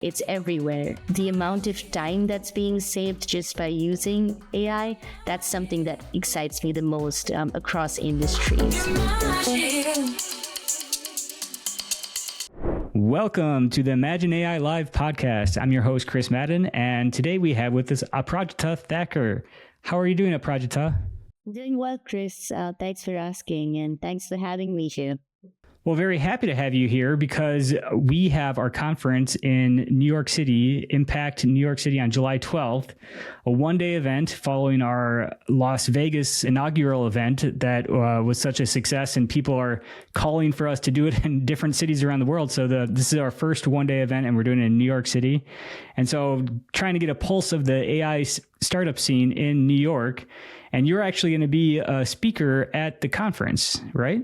It's everywhere. The amount of time that's being saved just by using AI, that's something that excites me the most across industries. Welcome to the Imagine AI Live podcast. I'm your host, Chris Madden, and today we have with us Aparajita Thakker. How are you doing, Aparajita? I'm doing well, Chris. Thanks for asking, and thanks for having me here. Well, very happy to have you here because we have our conference in New York City, Impact New York City, on July 12th, a one-day event following our Las Vegas inaugural event that was such a success, and people are calling for us to do it in different cities around the world. So this is our first one-day event, and we're doing it in New York City. And so trying to get a pulse of the AI startup scene in New York, and you're actually going to be a speaker at the conference, right?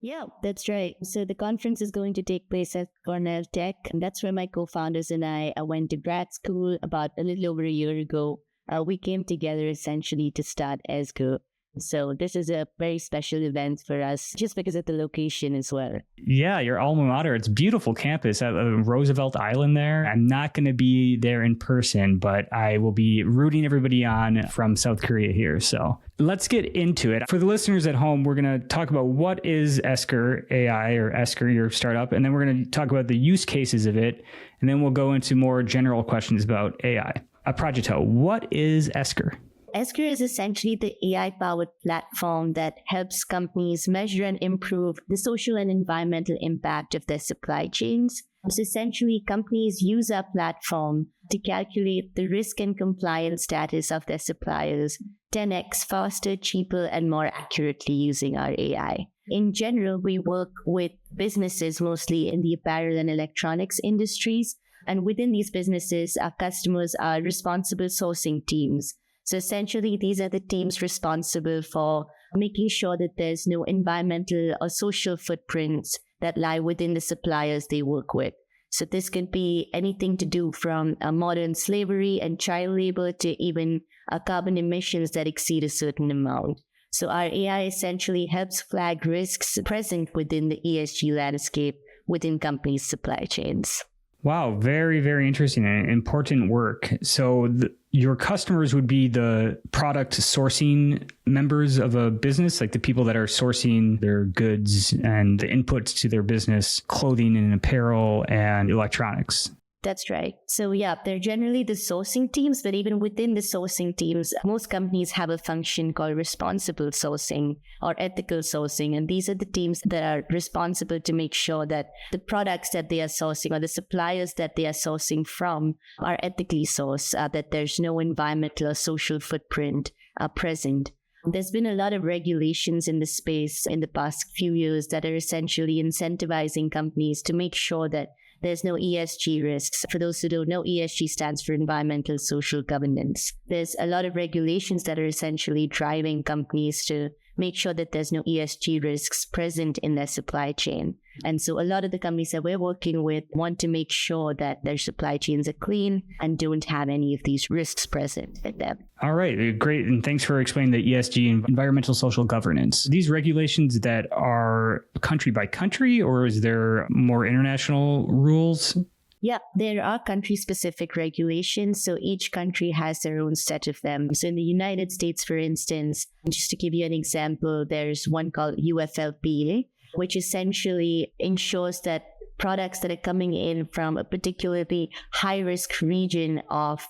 Yeah, that's right. So the conference is going to take place at Cornell Tech, and that's where my co-founders and I went to grad school about a little over a year ago. We came together essentially to start Esger. So this is a very special event for us just because of the location as well. Yeah, your alma mater. It's a beautiful campus at Roosevelt Island there. I'm not going to be there in person, but I will be rooting everybody on from South Korea here. So let's get into it. For the listeners at home, we're going to talk about what is Esger AI or Esger, your startup, and then we're going to talk about the use cases of it, and then we'll go into more general questions about AI. Aparajita, what is Esger? Esger is essentially the AI-powered platform that helps companies measure and improve the social and environmental impact of their supply chains. So essentially, companies use our platform to calculate the risk and compliance status of their suppliers 10x faster, cheaper, and more accurately using our AI. In general, we work with businesses mostly in the apparel and electronics industries. And within these businesses, our customers are responsible sourcing teams. So essentially, these are the teams responsible for making sure that there's no environmental or social footprints that lie within the suppliers they work with. So this could be anything to do from modern slavery and child labor to even carbon emissions that exceed a certain amount. So our AI essentially helps flag risks present within the ESG landscape within companies' supply chains. Wow, very, very interesting and important work. So your customers would be the product sourcing members of a business, like the people that are sourcing their goods and the inputs to their business, clothing and apparel and electronics. That's right. So yeah, they're generally the sourcing teams, but even within the sourcing teams, most companies have a function called responsible sourcing or ethical sourcing. And these are the teams that are responsible to make sure that the products that they are sourcing or the suppliers that they are sourcing from are ethically sourced, that there's no environmental or social footprint present. There's been a lot of regulations in the space in the past few years that are essentially incentivizing companies to make sure that there's no ESG risks. For those who don't know, ESG stands for environmental social governance. There's a lot of regulations that are essentially driving companies to make sure that there's no ESG risks present in their supply chain. And so a lot of the companies that we're working with want to make sure that their supply chains are clean and don't have any of these risks present in them. All right, great. And thanks for explaining the ESG, environmental social governance. These regulations that are country by country, or is there more international rules? Yeah, there are country-specific regulations. So each country has their own set of them. So in the United States, for instance, just to give you an example, there's one called UFLPA, which essentially ensures that products that are coming in from a particularly high-risk region of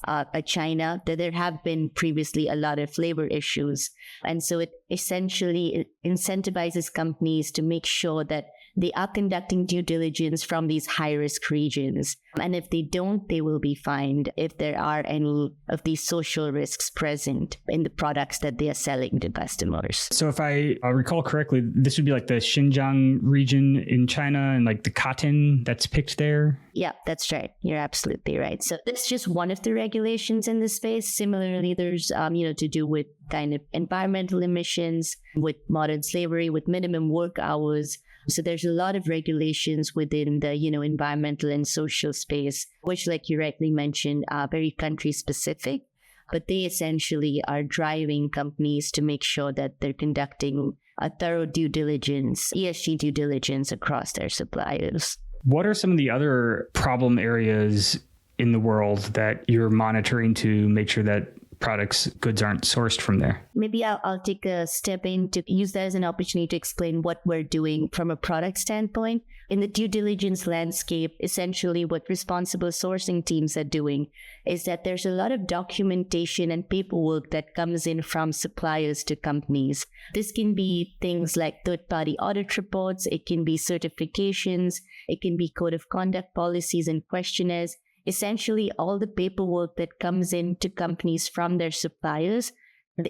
China, that there have been previously a lot of labor issues. And so it essentially incentivizes companies to make sure that they are conducting due diligence from these high-risk regions. And if they don't, they will be fined if there are any of these social risks present in the products that they are selling to customers. So if I recall correctly, this would be like the Xinjiang region in China and like the cotton that's picked there? Yeah, that's right. You're absolutely right. So that's just one of the regulations in the space. Similarly, there's, to do with kind of environmental emissions, with modern slavery, with minimum work hours. So there's a lot of regulations within the, environmental and social space, which, like you rightly mentioned, are very country specific, but they essentially are driving companies to make sure that they're conducting a thorough due diligence, ESG due diligence across their suppliers. What are some of the other problem areas in the world that you're monitoring to make sure that goods aren't sourced from there? Maybe I'll take a step in to use that as an opportunity to explain what we're doing from a product standpoint. In the due diligence landscape, essentially what responsible sourcing teams are doing is that there's a lot of documentation and paperwork that comes in from suppliers to companies. This can be things like third-party audit reports, it can be certifications, it can be code of conduct policies and questionnaires. Essentially, all the paperwork that comes into companies from their suppliers,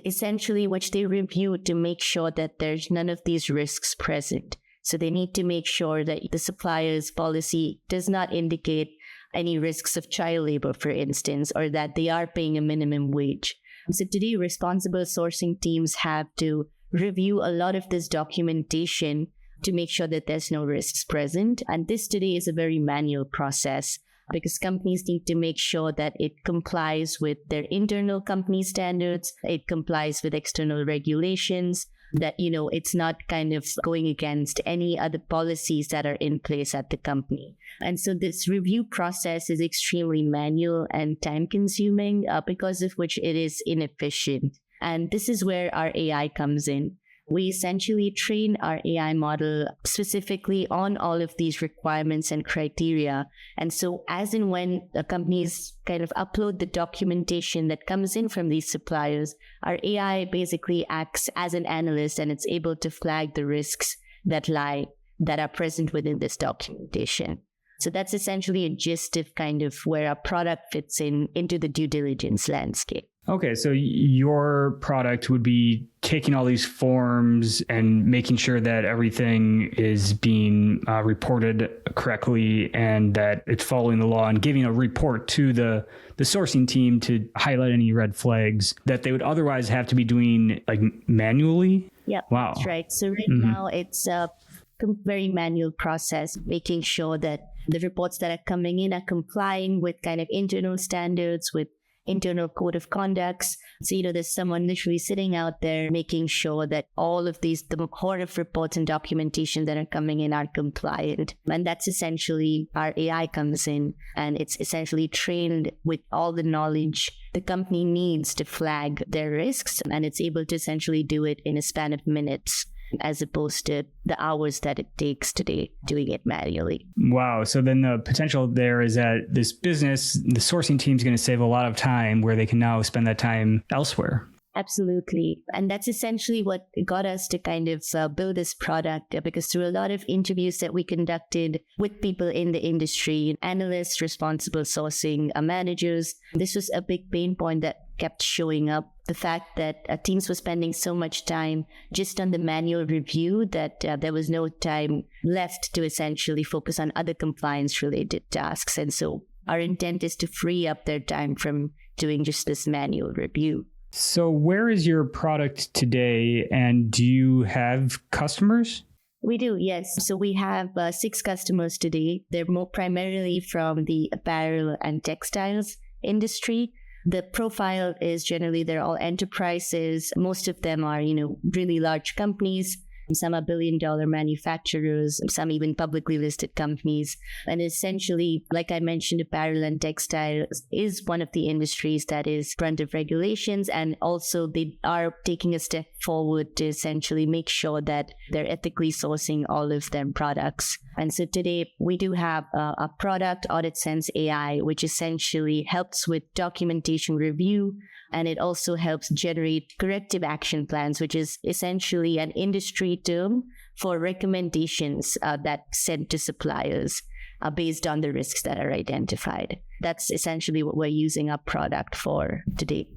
essentially which they review to make sure that there's none of these risks present. So they need to make sure that the supplier's policy does not indicate any risks of child labor, for instance, or that they are paying a minimum wage. So today, responsible sourcing teams have to review a lot of this documentation to make sure that there's no risks present. And this today is a very manual process, because companies need to make sure that it complies with their internal company standards, it complies with external regulations, that, it's not kind of going against any other policies that are in place at the company. And so this review process is extremely manual and time consuming, because of which it is inefficient. And this is where our AI comes in. We essentially train our AI model specifically on all of these requirements and criteria. And so as and when the companies kind of upload the documentation that comes in from these suppliers, our AI basically acts as an analyst, and it's able to flag the risks that are present within this documentation. So that's essentially a gist of kind of where our product fits into the due diligence landscape. Okay, so your product would be taking all these forms and making sure that everything is being reported correctly and that it's following the law, and giving a report to the sourcing team to highlight any red flags that they would otherwise have to be doing like manually? Yep, wow. That's right. So now it's a very manual process, making sure that the reports that are coming in are complying with kind of internal standards, with internal code of conducts. So, there's someone literally sitting out there making sure that all of the horde of reports and documentation that are coming in are compliant. And that's essentially our AI comes in, and it's essentially trained with all the knowledge the company needs to flag their risks. And it's able to essentially do it in a span of minutes, as opposed to the hours that it takes today doing it manually. Wow. So then the potential there is that this business, the sourcing team is going to save a lot of time where they can now spend that time elsewhere. Absolutely. And that's essentially what got us to kind of build this product, because through a lot of interviews that we conducted with people in the industry, analysts, responsible sourcing managers, this was a big pain point that kept showing up. The fact that teams were spending so much time just on the manual review that there was no time left to essentially focus on other compliance-related tasks. And so our intent is to free up their time from doing just this manual review. So where is your product today, and do you have customers? We do, yes. So we have 6 customers today. They're more primarily from the apparel and textiles industry. The profile is generally they're all enterprises. Most of them are, really large companies. Some are billion-dollar manufacturers, some even publicly listed companies. And essentially, like I mentioned, apparel and textiles is one of the industries that is front of regulations. And also they are taking a step forward to essentially make sure that they're ethically sourcing all of their products. And so today we do have a product, Audit Sense AI, which essentially helps with documentation review. And it also helps generate corrective action plans, which is essentially an industry term for recommendations that sent to suppliers based on the risks that are identified. That's essentially what we're using our product for today.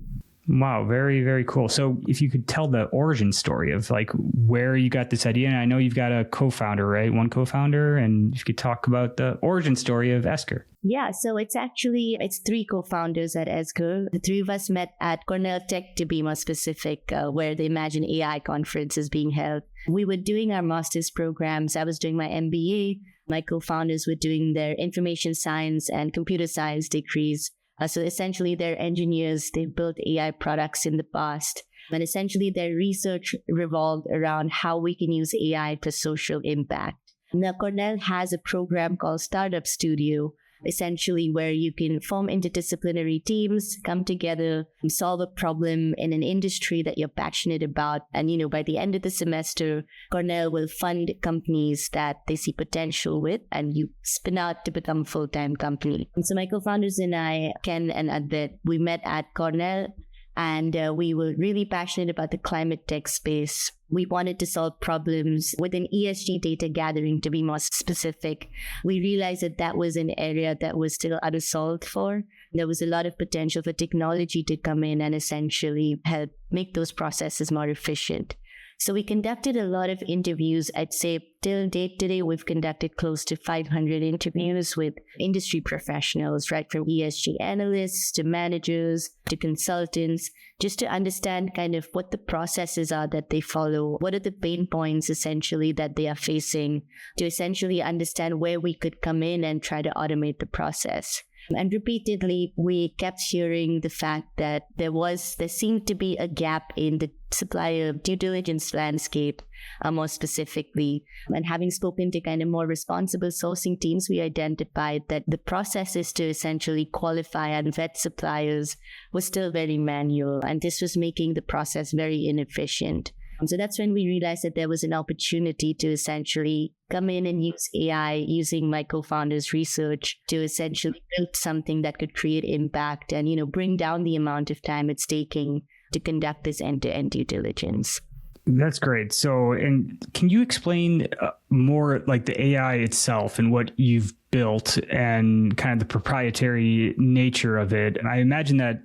Wow, very, very cool. So if you could tell the origin story of like where you got this idea, and I know you've got a co-founder, right? One co-founder, and if you could talk about the origin story of Esger. Yeah, so it's 3 co-founders at Esger. The 3 of us met at Cornell Tech, to be more specific, where the Imagine AI conference is being held. We were doing our master's programs. I was doing my MBA. My co-founders were doing their information science and computer science degrees. So essentially, they're engineers. They've built AI products in the past. And essentially, their research revolved around how we can use AI for social impact. Now, Cornell has a program called Startup Studio, essentially where you can form interdisciplinary teams, come together, solve a problem in an industry that you're passionate about. And, by the end of the semester, Cornell will fund companies that they see potential with, and you spin out to become a full-time company. And so my co-founders and I, Ken and Advait, we met at Cornell, and we were really passionate about the climate tech space. We wanted to solve problems within ESG data gathering, to be more specific. We realized that was an area that was still unsolved for. There was a lot of potential for technology to come in and essentially help make those processes more efficient. So we conducted a lot of interviews. I'd say till date today, we've conducted close to 500 interviews with industry professionals, right? From ESG analysts to managers to consultants, just to understand kind of what the processes are that they follow. What are the pain points essentially that they are facing, to essentially understand where we could come in and try to automate the process. And repeatedly, we kept hearing the fact that there seemed to be a gap in the supplier due diligence landscape, more specifically. And having spoken to kind of more responsible sourcing teams, we identified that the processes to essentially qualify and vet suppliers was still very manual, and this was making the process very inefficient. So that's when we realized that there was an opportunity to essentially come in and use AI, using my co-founders' research to essentially build something that could create impact and, bring down the amount of time it's taking to conduct this end-to-end due diligence. That's great. So, and can you explain more like the AI itself and what you've built and kind of the proprietary nature of it? And I imagine that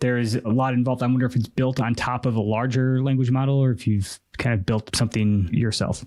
there's a lot involved. I wonder if it's built on top of a larger language model or if you've kind of built something yourself.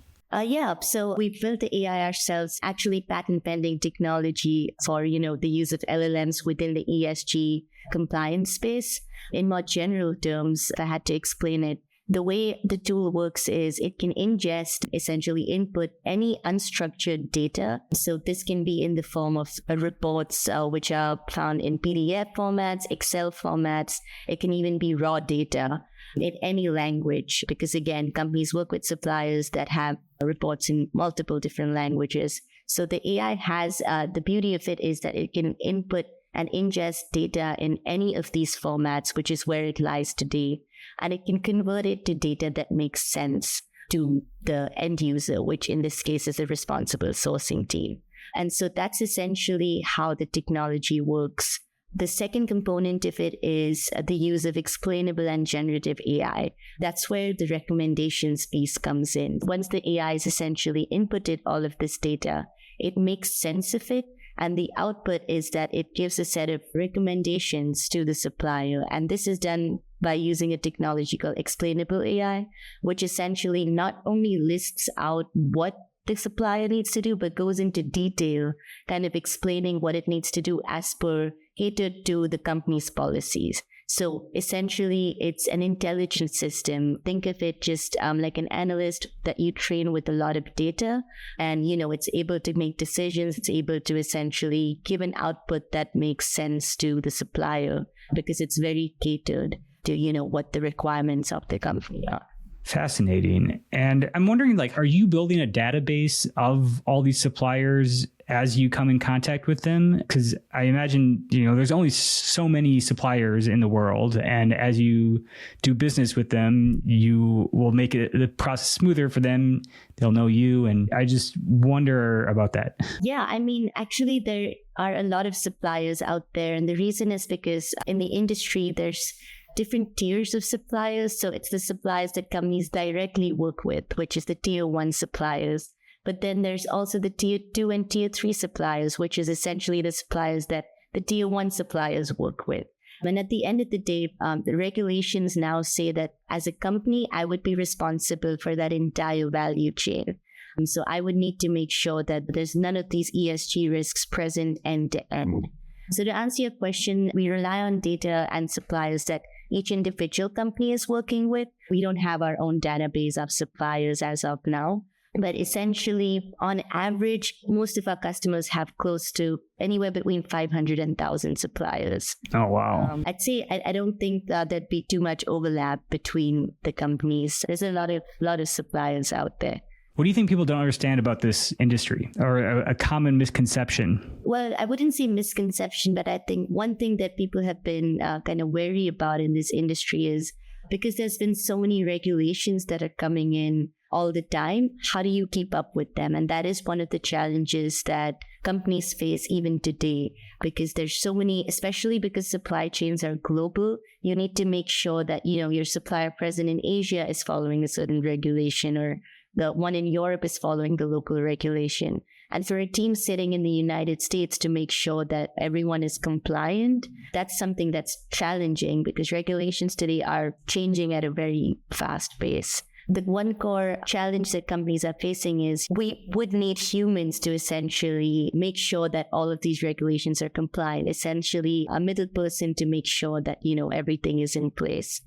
So we built the AI ourselves, actually patent pending technology for, the use of LLMs within the ESG compliance space. In more general terms, if I had to explain it, the way the tool works is it can ingest, essentially input any unstructured data. So this can be in the form of reports, which are found in PDF formats, Excel formats. It can even be raw data in any language, because again, companies work with suppliers that have reports in multiple different languages. So the AI has, the beauty of it is that it can input and ingest data in any of these formats, which is where it lies today. And it can convert it to data that makes sense to the end user, which in this case is a responsible sourcing team. And so that's essentially how the technology works. The second component of it is the use of explainable and generative AI. That's where the recommendations piece comes in. Once the AI is essentially inputted all of this data, it makes sense of it. And the output is that it gives a set of recommendations to the supplier. And this is done by using a technology called explainable AI, which essentially not only lists out what the supplier needs to do, but goes into detail, kind of explaining what it needs to do as per catered to the company's policies. So essentially, it's an intelligent system. Think of it just like an analyst that you train with a lot of data. And, it's able to make decisions. It's able to essentially give an output that makes sense to the supplier because it's very catered to, what the requirements of the company are. Fascinating. And I'm wondering, are you building a database of all these suppliers as you come in contact with them? Because I imagine, there's only so many suppliers in the world. And as you do business with them, you will make the process smoother for them. They'll know you. And I just wonder about that. Yeah, actually, there are a lot of suppliers out there. And the reason is because in the industry, there's different tiers of suppliers. So it's the suppliers that companies directly work with, which is the tier 1 suppliers. But then there's also the tier 2 and tier 3 suppliers, which is essentially the suppliers that the tier 1 suppliers work with. And at the end of the day, the regulations now say that as a company, I would be responsible for that entire value chain. And so I would need to make sure that there's none of these ESG risks present end to end. So to answer your question, we rely on data and suppliers that each individual company is working with. We don't have our own database of suppliers as of now. But essentially, on average, most of our customers have close to anywhere between 500 and 1,000 suppliers. Oh, wow. I'd say I don't think there'd be too much overlap between the companies. There's a lot of suppliers out there. What do you think people don't understand about this industry, or a common misconception? Well, I wouldn't say misconception, but I think one thing that people have been kind of wary about in this industry is because there's been so many regulations that are coming in all the time, how do you keep up with them? And that is one of the challenges that companies face even today, because there's so many, especially because supply chains are global. You need to make sure that, your supplier present in Asia is following a certain regulation, or the one in Europe is following the local regulation. And for a team sitting in the United States to make sure that everyone is compliant, that's something that's challenging because regulations today are changing at a very fast pace. The one core challenge that companies are facing is we would need humans to essentially make sure that all of these regulations are compliant, essentially a middle person to make sure that, everything is in place.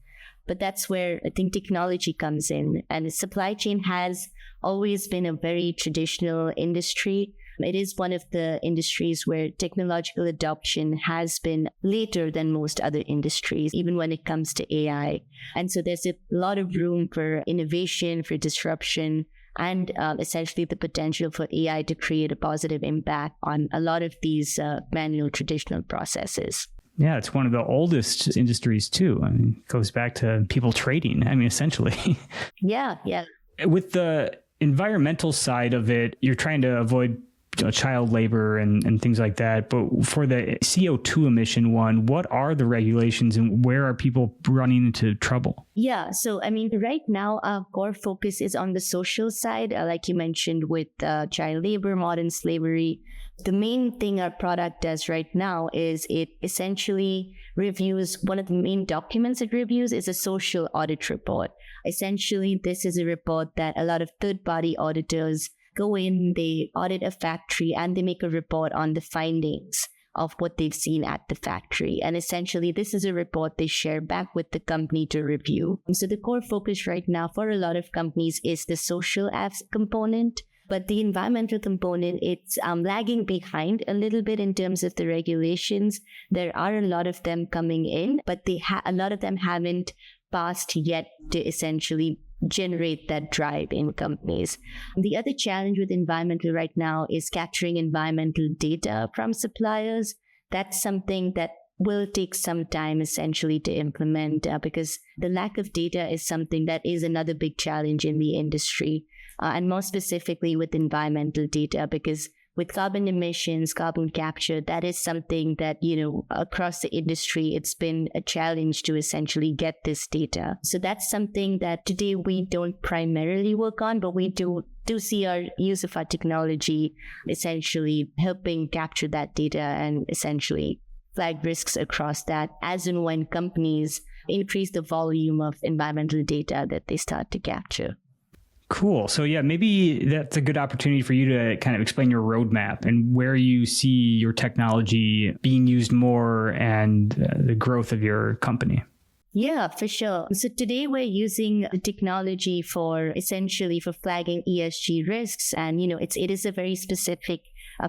But that's where I think technology comes in. And the supply chain has always been a very traditional industry. It is one of the industries where technological adoption has been later than most other industries, even when it comes to AI. And so there's a lot of room for innovation, for disruption, and essentially the potential for AI to create a positive impact on a lot of these manual traditional processes. Yeah, it's one of the oldest industries too. I mean, it goes back to people trading. I mean, essentially. Yeah. With the environmental side of it, you're trying to avoid child labor and things like that. But for the CO2 emission one, what are the regulations and where are people running into trouble? Yeah. So, right now, our core focus is on the social side, like you mentioned, with child labor, modern slavery. The main thing our product does right now is it essentially reviews, one of the main documents it reviews is a social audit report. Essentially, this is a report that a lot of third-party auditors go in, they audit a factory, and they make a report on the findings of what they've seen at the factory. And essentially, this is a report they share back with the company to review. So the core focus right now for a lot of companies is the social component. But the environmental component, it's lagging behind a little bit in terms of the regulations. There are a lot of them coming in, but a lot of them haven't passed yet to essentially generate that drive in companies. The other challenge with environmental right now is capturing environmental data from suppliers. That's something that will take some time essentially to implement because the lack of data is something that is another big challenge in the industry. And more specifically with environmental data, because with carbon emissions, carbon capture, that is something that, across the industry, it's been a challenge to essentially get this data. So that's something that today we don't primarily work on, but we do see our use of our technology essentially helping capture that data and essentially flag risks across that as and when companies increase the volume of environmental data that they start to capture. Cool. So yeah, maybe that's a good opportunity for you to kind of explain your roadmap and where you see your technology being used more and the growth of your company. Yeah, for sure. So today we're using the technology for flagging ESG risks. And, it is a very specific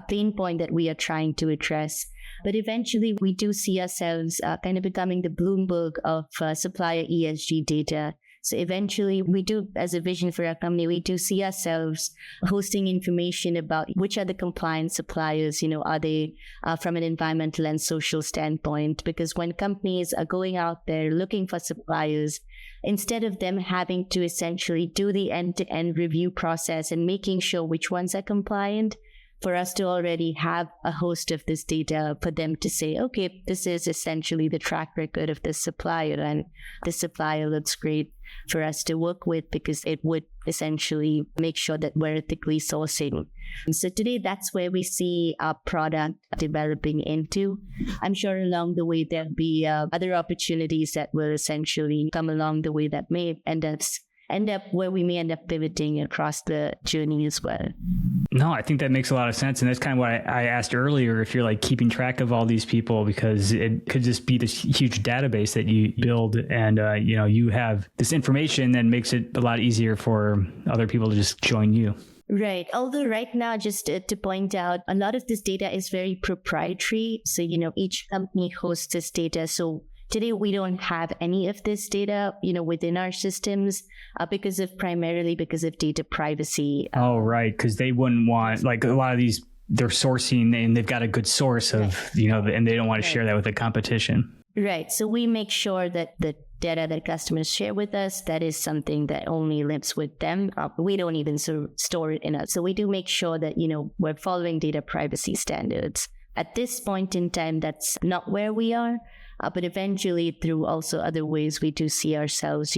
pain point that we are trying to address. But eventually we do see ourselves kind of becoming the Bloomberg of supplier ESG data. So eventually we do, as a vision for our company, we do see ourselves hosting information about which are the compliant suppliers, are they from an environmental and social standpoint? Because when companies are going out there looking for suppliers, instead of them having to essentially do the end-to-end review process and making sure which ones are compliant, for us to already have a host of this data for them to say, okay, this is essentially the track record of this supplier, and this supplier looks great for us to work with because it would essentially make sure that we're ethically sourcing. And so today, that's where we see our product developing into. I'm sure along the way, there'll be other opportunities that will essentially come along the way that may end up where we may end up pivoting across the journey as well. No, I think that makes a lot of sense. And that's kind of what I asked earlier, if you're like keeping track of all these people, because it could just be this huge database that you build and, you have this information that makes it a lot easier for other people to just join you. Right. Although right now, just to point out, a lot of this data is very proprietary. So, each company hosts this data. So Today, we don't have any of this data, within our systems primarily because of data privacy. Oh, right. Because they wouldn't want, like, a lot of these, they're sourcing and they've got a good source of, and they don't want to share that with the competition. Right. So we make sure that the data that customers share with us, that is something that only lives with them. We don't even store it in us. So we do make sure that, we're following data privacy standards. At this point in time, that's not where we are. But eventually, through also other ways, we do see ourselves,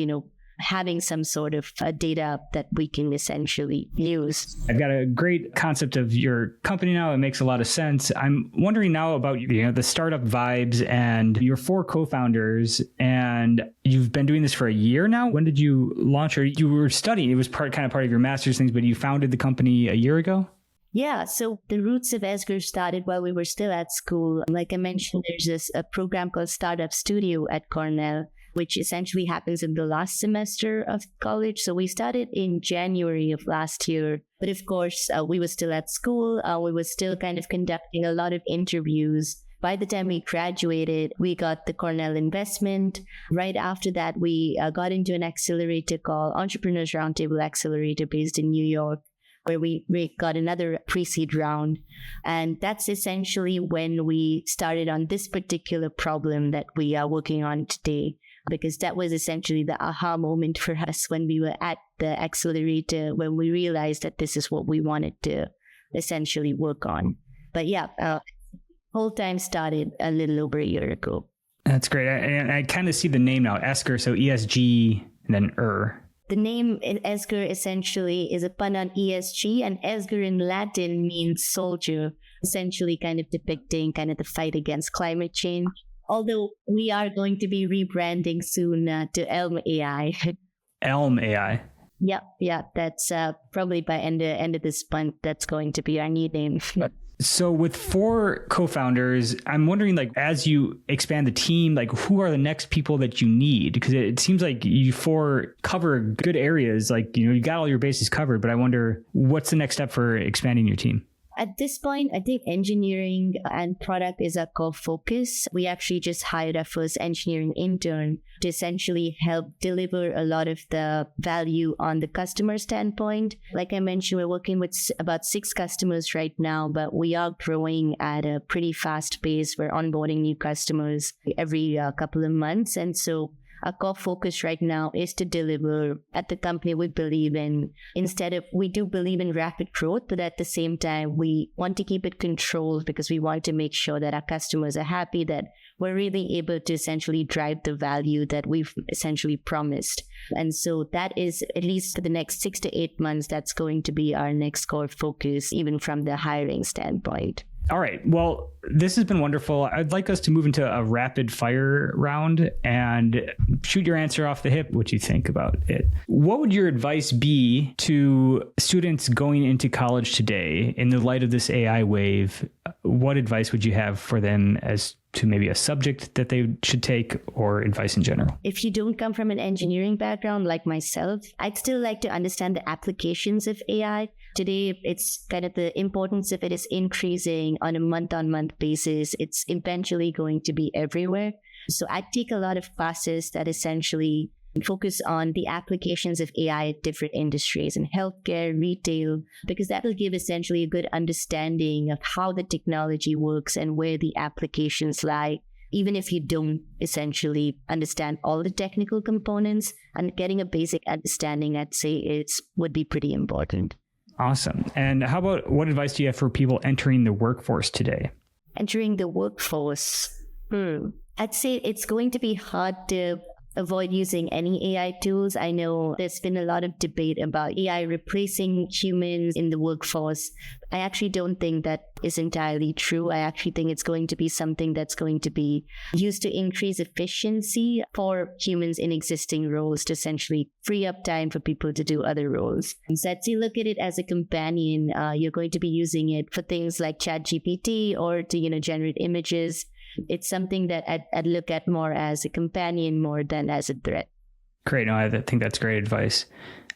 having some sort of data that we can essentially use. I've got a great concept of your company now. It makes a lot of sense. I'm wondering now about the startup vibes and your 4 co-founders, and you've been doing this for a year now. When did you launch, or you were studying? It was part of your master's things, but you founded the company a year ago? Yeah, so the roots of Esger started while we were still at school. Like I mentioned, there's a program called Startup Studio at Cornell, which essentially happens in the last semester of college. So we started in January of last year. But of course, we were still at school. We were still kind of conducting a lot of interviews. By the time we graduated, we got the Cornell investment. Right after that, we got into an accelerator called Entrepreneurs Roundtable Accelerator based in New York, where we got another pre-seed round. And that's essentially when we started on this particular problem that we are working on today, because that was essentially the aha moment for us when we were at the accelerator, when we realized that this is what we wanted to essentially work on. But yeah, whole time started a little over a year ago. That's great. And I kind of see the name now, Escher, so ESG and then The name Esger essentially is a pun on ESG, and Esger in Latin means soldier, essentially kind of depicting kind of the fight against climate change. Although we are going to be rebranding soon to Elm AI. Elm AI. Yeah, that's probably by end of this month, that's going to be our new name. So with 4 co-founders, I'm wondering, like, as you expand the team, like, who are the next people that you need? Because it seems like you 4 cover good areas. Like, you got all your bases covered, but I wonder what's the next step for expanding your team? At this point, I think engineering and product is our core focus. We actually just hired our first engineering intern to essentially help deliver a lot of the value on the customer standpoint. Like I mentioned, we're working with about 6 customers right now, but we are growing at a pretty fast pace. We're onboarding new customers every couple of months. And so our core focus right now is to deliver at the company we believe in. We do believe in rapid growth, but at the same time, we want to keep it controlled because we want to make sure that our customers are happy, that we're really able to essentially drive the value that we've essentially promised. And so that is, at least for the next 6 to 8 months, that's going to be our next core focus, even from the hiring standpoint. All right. Well, this has been wonderful. I'd like us to move into a rapid fire round and shoot your answer off the hip, what you think about it. What would your advice be to students going into college today in the light of this AI wave? What advice would you have for them as to maybe a subject that they should take, or advice in general? If you don't come from an engineering background like myself, I'd still like to understand the applications of AI. Today, it's kind of the importance of it is increasing on a month-on-month basis. It's eventually going to be everywhere. So I take a lot of classes that essentially focus on the applications of AI at different industries in healthcare, retail, because that will give essentially a good understanding of how the technology works and where the applications lie. Even if you don't essentially understand all the technical components, and getting a basic understanding, I'd say would be pretty important. Awesome. And how about, what advice do you have for people entering the workforce today? Entering the workforce, I'd say it's going to be hard to avoid using any AI tools. I know there's been a lot of debate about AI replacing humans in the workforce. I actually don't think that is entirely true. I actually think it's going to be something that's going to be used to increase efficiency for humans in existing roles, to essentially free up time for people to do other roles. So I'd say look at it as a companion. You're going to be using it for things like ChatGPT or to, generate images. It's something that I'd look at more as a companion more than as a threat. Great. No, I think that's great advice.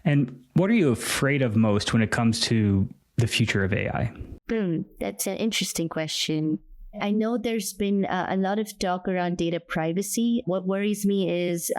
And what are you afraid of most when it comes to the future of AI? That's an interesting question. I know there's been a lot of talk around data privacy. What worries me is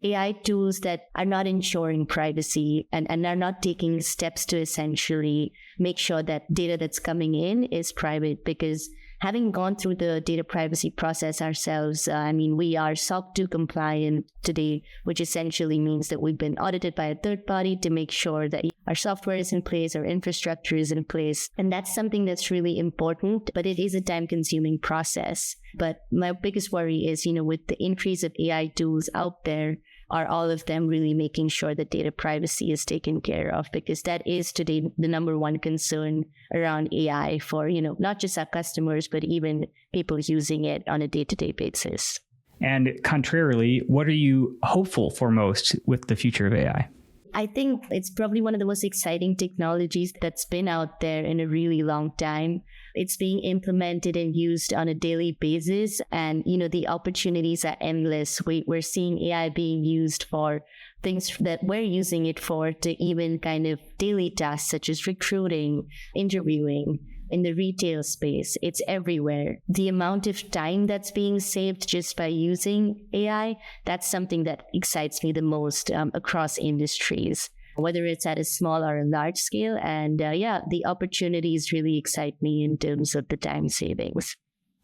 AI tools that are not ensuring privacy and are not taking steps to essentially make sure that data that's coming in is private, because having gone through the data privacy process ourselves, we are SOC 2 compliant today, which essentially means that we've been audited by a third party to make sure that our software is in place, our infrastructure is in place. And that's something that's really important, but it is a time-consuming process. But my biggest worry is, with the increase of AI tools out there, are all of them really making sure that data privacy is taken care of? Because that is today the number one concern around AI for, not just our customers, but even people using it on a day-to-day basis. And contrarily, what are you hopeful for most with the future of AI? I think it's probably one of the most exciting technologies that's been out there in a really long time. It's being implemented and used on a daily basis. And, the opportunities are endless. We're seeing AI being used for things that we're using it for, to even kind of daily tasks such as recruiting, interviewing. In the retail space, it's everywhere. The amount of time that's being saved just by using AI, that's something that excites me the most across industries, whether it's at a small or a large scale. And the opportunities really excite me in terms of the time savings.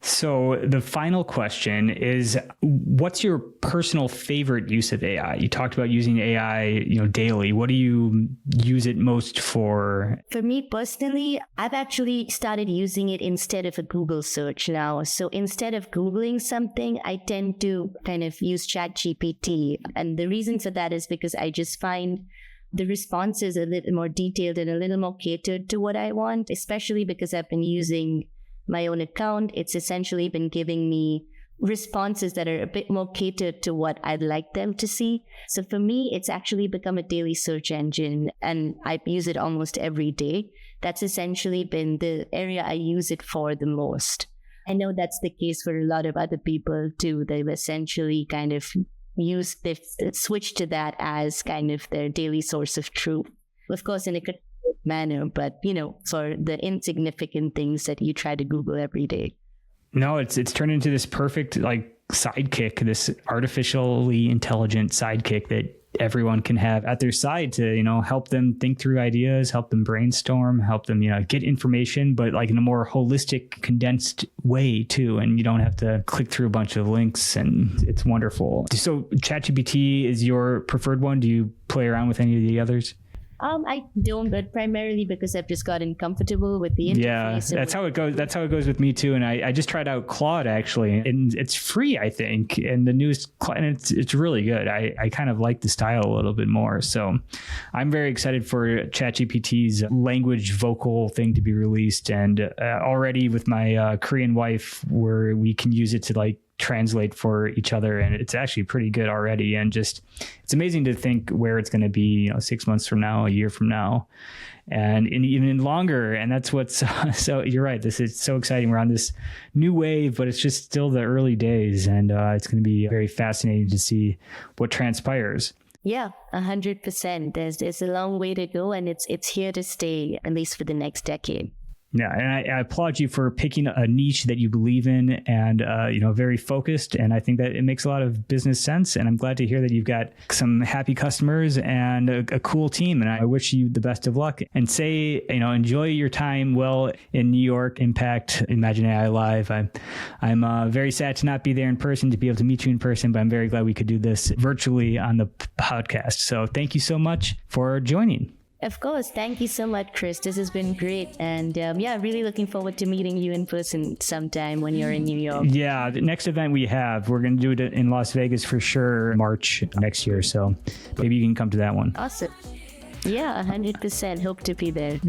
So the final question is, what's your personal favorite use of AI? You talked about using AI, daily. What do you use it most for? For me personally, I've actually started using it instead of a Google search now. So instead of Googling something, I tend to kind of use ChatGPT. And the reason for that is because I just find the responses a little more detailed and a little more catered to what I want, especially because I've been using my own account. It's essentially been giving me responses that are a bit more catered to what I'd like them to see. So for me, it's actually become a daily search engine, and I use it almost every day. That's essentially been the area I use it for the most. I know that's the case for a lot of other people too. They've essentially kind of they've switched to that as kind of their daily source of truth. Of course, in a manner, but for the insignificant things that you try to Google every day. No, it's turned into this perfect sidekick, this artificially intelligent sidekick that everyone can have at their side to help them think through ideas, help them brainstorm, help them get information, but in a more holistic, condensed way too. And you don't have to click through a bunch of links, and it's wonderful. So ChatGPT is your preferred one. Do you play around with any of the others? I don't, but primarily because I've just gotten comfortable with the interface. Yeah, that's how it goes. That's how it goes with me too. And I just tried out Claude actually, and it's free, I think. And the newest, and it's really good. I kind of like the style a little bit more. So I'm very excited for ChatGPT's language vocal thing to be released. And already with my Korean wife, where we can use it to translate for each other, and it's actually pretty good already. And just it's amazing to think where it's going to be 6 months from now, a year from now, and even longer. And that's what's so you're right, this is so exciting. We're on this new wave, but it's just still the early days, and it's going to be very fascinating to see what transpires. Yeah, 100%. There's a long way to go, and it's here to stay, at least for the next decade. Yeah, and I applaud you for picking a niche that you believe in, and very focused. And I think that it makes a lot of business sense. And I'm glad to hear that you've got some happy customers and a cool team. And I wish you the best of luck. And enjoy your time well in New York, Impact, Imagine AI Live. I'm very sad to not be there in person, to be able to meet you in person, but I'm very glad we could do this virtually on the podcast. So thank you so much for joining. Of course. Thank you so much, Chris. This has been great. And really looking forward to meeting you in person sometime when you're in New York. Yeah, the next event we're going to do it in Las Vegas for sure, March next year. So maybe you can come to that one. Awesome. Yeah, 100%. Hope to be there.